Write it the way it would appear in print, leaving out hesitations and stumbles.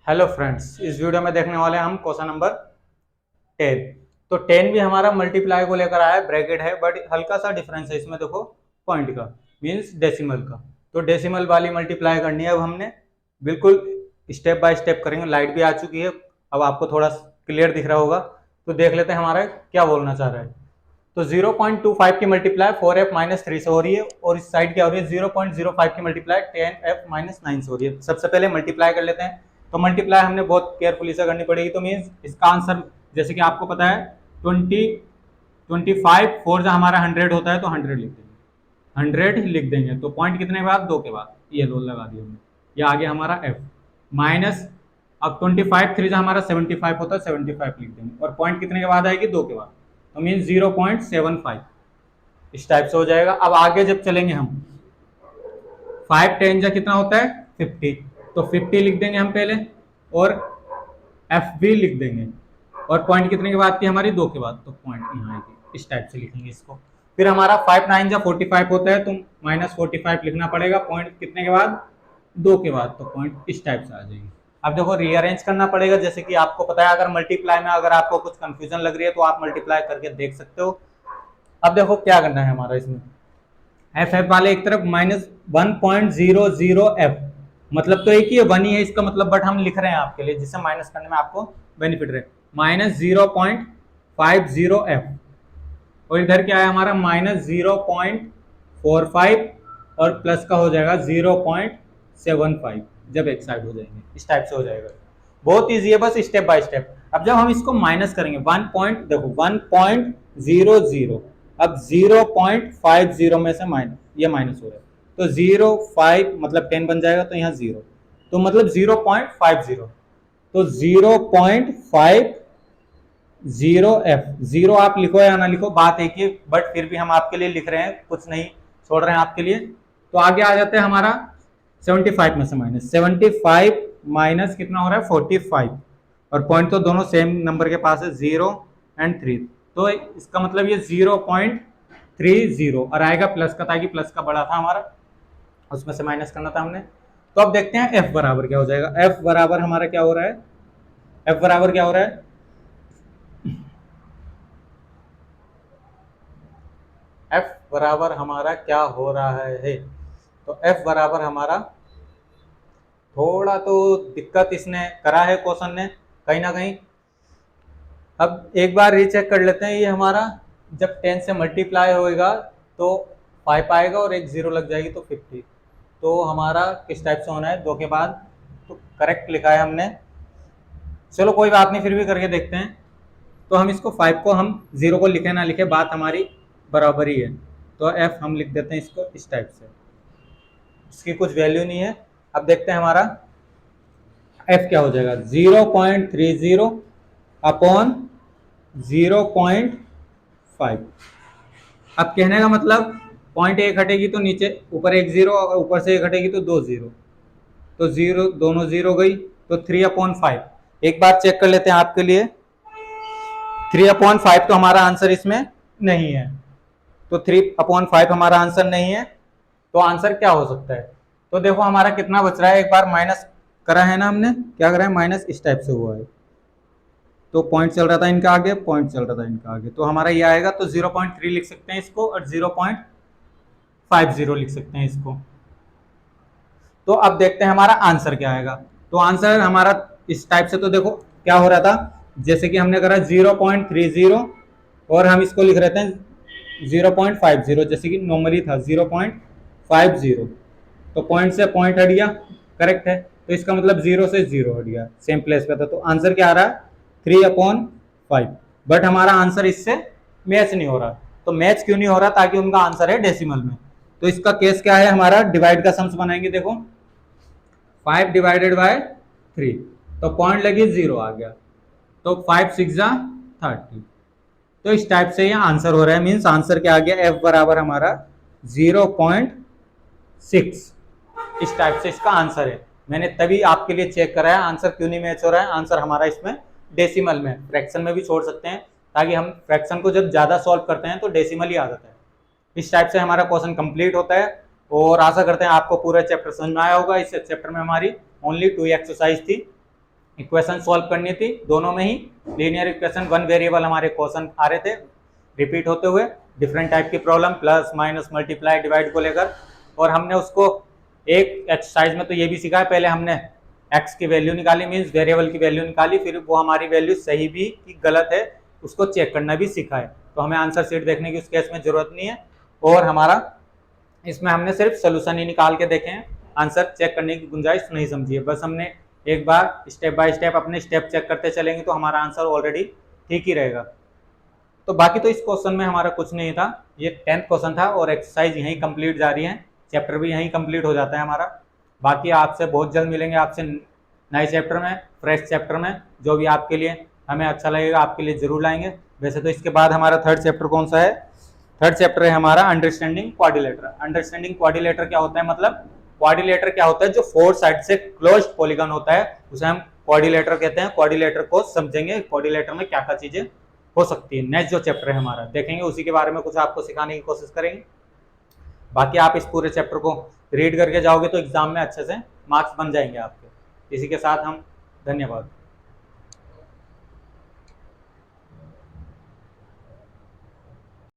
Hello friends, इस video में देखने वाले हैं हम क्वेश्चन नंबर 10। तो 10 भी हमारा मल्टीप्लाई को लेकर आया है, ब्रैकेट है बट हल्का सा डिफरेंस है इसमें। देखो पॉइंट का मींस डेसिमल का। तो डेसिमल वाली मल्टीप्लाई करनी है अब हमने, बिल्कुल स्टेप बाय स्टेप करेंगे। लाइट भी आ चुकी है, अब आपको थोड़ा क्लियर दिख रहा होगा। तो देख लेते हैं हमारा क्या बोलना चाह रहा है। तो 0.25 की मल्टीप्लाई 4f माइनस 3 से हो रही है और इस साइड क्या हो रही है 0.05 की मल्टीप्लाई 10f माइनस 9 से हो रही है। सबसे पहले मल्टीप्लाई कर लेते हैं। तो मल्टीप्लाई हमने बहुत केयरफुली से करनी पड़ेगी। तो मीन्स इसका आंसर जैसे कि आपको पता है 25 4 जहाँ हमारा 100 होता है तो 100 लिख देंगे, 100 लिख देंगे। तो पॉइंट कितने के बाद, 2 के बाद, ये लो लगा दिया हमने। ये आगे हमारा f माइनस, अब 25 3 जहाँ हमारा 75 होता है 75 लिख देंगे और पॉइंट कितने के बाद आएगी, 2 के बाद। तो मीन 0.75 इस टाइप से हो जाएगा। अब आगे जब चलेंगे हम 5 10 जा कितना होता है 50, तो 50 लिख देंगे हम पहले और एफ भी लिख देंगे और पॉइंट कितने के बाद थी हमारी, 2 के बाद। तो पॉइंट यहाँ आएगी, इस टाइप से लिखेंगे इसको। फिर हमारा 5 9 जा 45 होता है तो माइनस 45 लिखना पड़ेगा, पॉइंट कितने के बाद, 2 के बाद। तो पॉइंट इस टाइप से आ जाएगी। अब देखो रीअरेंज करना पड़ेगा, जैसे कि आपको पता है अगर मल्टीप्लाई में अगर आपको कुछ कंफ्यूजन लग रही है तो आप मल्टीप्लाई करके देख सकते हो। अब देखो क्या करना है हमारा इसमें, एफ वाले एक तरफ माइनस 1.00f, मतलब तो एक ही है, 1 ही है इसका मतलब, बट हम लिख रहे हैं आपके लिए जिससे माइनस करने में आपको बेनिफिट रहे। माइनस 0.50f और इधर क्या है हमारा माइनस 0.45 और प्लस का हो जाएगा 0.75 जब एक साइड हो जाएंगे, इस टाइप से हो जाएगा। बहुत ईजी है, बस स्टेप बाय स्टेप। अब जब हम इसको माइनस करेंगे 1.00, अब 0.50 में से माइनस, ये माइनस हो रहा है तो 0.5 मतलब 10 बन जाएगा, तो यहाँ 0 तो मतलब 0.50, तो 0.50f। 0 आप लिखो या ना लिखो बात एक ही, बट फिर भी हम आपके लिए लिख रहे हैं, कुछ नहीं छोड़ रहे हैं आपके लिए। तो आगे आ जाते हैं हमारा 75 में से माइनस, 75 माइनस कितना हो रहा है 45 और पॉइंट तो दोनों सेम नंबर के पास है 0 एंड 3, तो इसका मतलब ये 0.30 और आएगा प्लस का, ताकि प्लस का बड़ा था हमारा उसमें से माइनस करना था हमने। तो अब देखते हैं f बराबर क्या हो जाएगा। f बराबर हमारा क्या हो रहा है, f बराबर क्या हो रहा है, f बराबर हमारा क्या हो रहा है। तो f बराबर हमारा, थोड़ा तो दिक्कत इसने करा है क्वेश्चन ने कहीं ना कहीं। अब एक बार रीचेक कर लेते हैं। ये हमारा जब 10 से मल्टीप्लाई होएगा तो 5 आएगा और एक 0 लग जाएगी तो 50। तो हमारा किस टाइप से होना है, 2 के बाद। तो करेक्ट लिखा है हमने, चलो कोई बात नहीं, फिर भी करके देखते हैं। तो हम इसको 5 को, हम 0 को लिखे ना लिखे बात हमारी बराबर ही है। तो f हम लिख देते हैं इसको इस टाइप से, इसकी कुछ वैल्यू नहीं है। अब देखते हैं हमारा f क्या हो जाएगा, 0.30 अपॉन 0.5। अब कहने का मतलब पॉइंट एक हटेगी तो नीचे ऊपर एक 0 और ऊपर से एक हटेगी तो 2 0, तो 0 दोनों 0 गई, तो 3/5। एक बार चेक कर लेते हैं आपके लिए, 3/5 तो हमारा आंसर इसमें नहीं है। तो 3/5 हमारा आंसर नहीं है, तो आंसर क्या हो सकता है। तो देखो हमारा कितना बच रहा है, एक बार माइनस करा है ना हमने, क्या करा है माइनस इस टाइप से हुआ है। तो पॉइंट चल रहा था इनका आगे, पॉइंट चल रहा था इनका आगे, तो हमारा ये आएगा। तो 0.3 लिख सकते हैं इसको और 0.50 लिख सकते हैं इसको। तो अब देखते हैं हमारा आंसर क्या आएगा। तो आंसर हमारा इस टाइप से, तो देखो क्या हो रहा था, जैसे कि हमने करा 0.30 और हम इसको लिख रहे थे 0.50, जैसे कि नॉर्मली था 0.50, तो पॉइंट से पॉइंट हट गया, करेक्ट है। तो इसका मतलब 0 से 0 हट गया, सेम प्लेस पे था। तो आंसर क्या आ रहा है 3/5, बट हमारा आंसर इससे मैच नहीं हो रहा। तो मैच क्यों नहीं हो रहा, ताकि उनका आंसर है डेसिमल में। तो इसका केस क्या है, हमारा डिवाइड का सम्स बनाएंगे। देखो 5 डिवाइडेड बाय 3, तो पॉइंट लगी 0 आ गया, तो 5 6 जा 30। तो इस टाइप से ये आंसर हो रहा है, मीन्स आंसर क्या आ गया, f बराबर हमारा 0.6। इस टाइप से इसका आंसर है। मैंने तभी आपके लिए चेक कराया आंसर क्यों नहीं मैच हो रहा है। आंसर हमारा इसमें डेसिमल में, फ्रैक्शन में भी छोड़ सकते हैं, ताकि हम फ्रैक्शन को जब ज्यादा सॉल्व करते हैं तो डेसिमल ही आ जाता है। इस टाइप से हमारा क्वेश्चन कंप्लीट होता है और आशा करते हैं आपको पूरा चैप्टर समझ में आया होगा। इस चैप्टर में हमारी ओनली 2 एक्सरसाइज थी। इक्वेशन सॉल्व करनी थी, दोनों में ही लीनियर इक्वेशन, वन वेरिएबल हमारे क्वेश्चन आ रहे थे रिपीट होते हुए, डिफरेंट टाइप की problem, plus minus multiply divide को लेकर, और हमने उसको एक एक्सरसाइज में तो ये भी सीखा है, पहले हमने एक्स की वैल्यू निकाली, मीन्स वेरिएबल की वैल्यू निकाली, फिर वो हमारी वैल्यू सही भी कि गलत है उसको चेक करना भी सीखा है। तो हमें आंसर शीट देखने की उस केस में जरूरत नहीं है, और हमारा इसमें हमने सिर्फ सोल्यूशन ही निकाल के देखे हैं, आंसर चेक करने की गुंजाइश नहीं समझी है। बस हमने एक बार स्टेप बाय स्टेप अपने स्टेप चेक करते चलेंगे तो हमारा आंसर ऑलरेडी ठीक ही रहेगा। तो बाकी तो इस क्वेश्चन में हमारा कुछ नहीं था, ये 10th क्वेश्चन था और एक्सरसाइज यहीं कंप्लीट जा रही है, चैप्टर भी यहीं कंप्लीट हो जाता है हमारा। बाकी आपसे बहुत जल्द मिलेंगे, आपसे नए चैप्टर में, फ्रेश चैप्टर में, जो भी आपके लिए हमें अच्छा लगेगा आपके लिए जरूर लाएंगे। वैसे तो इसके बाद हमारा थर्ड चैप्टर कौन सा है? थर्ड चैप्टर है हमारा अंडरस्टैंडिंग क्वाड्रिलेटर। अंडरस्टैंडिंग क्वाड्रिलेटर क्या होता है, मतलब क्वाड्रिलेटर क्या होता है, जो 4 साइड से क्लोज्ड पॉलीगन होता है उसे हम क्वाड्रिलेटर कहते हैं। क्वाड्रिलेटर को समझेंगे, क्वाड्रिलेटर में क्या क्या चीजें हो सकती है। नेक्स्ट जो चैप्टर है हमारा देखेंगे, उसी के बारे में कुछ आपको सिखाने की कोशिश करेंगे। बाकी आप इस पूरे चैप्टर को रीड करके जाओगे तो एग्जाम में अच्छे से मार्क्स बन जाएंगे आपके। इसी के साथ हम धन्यवाद।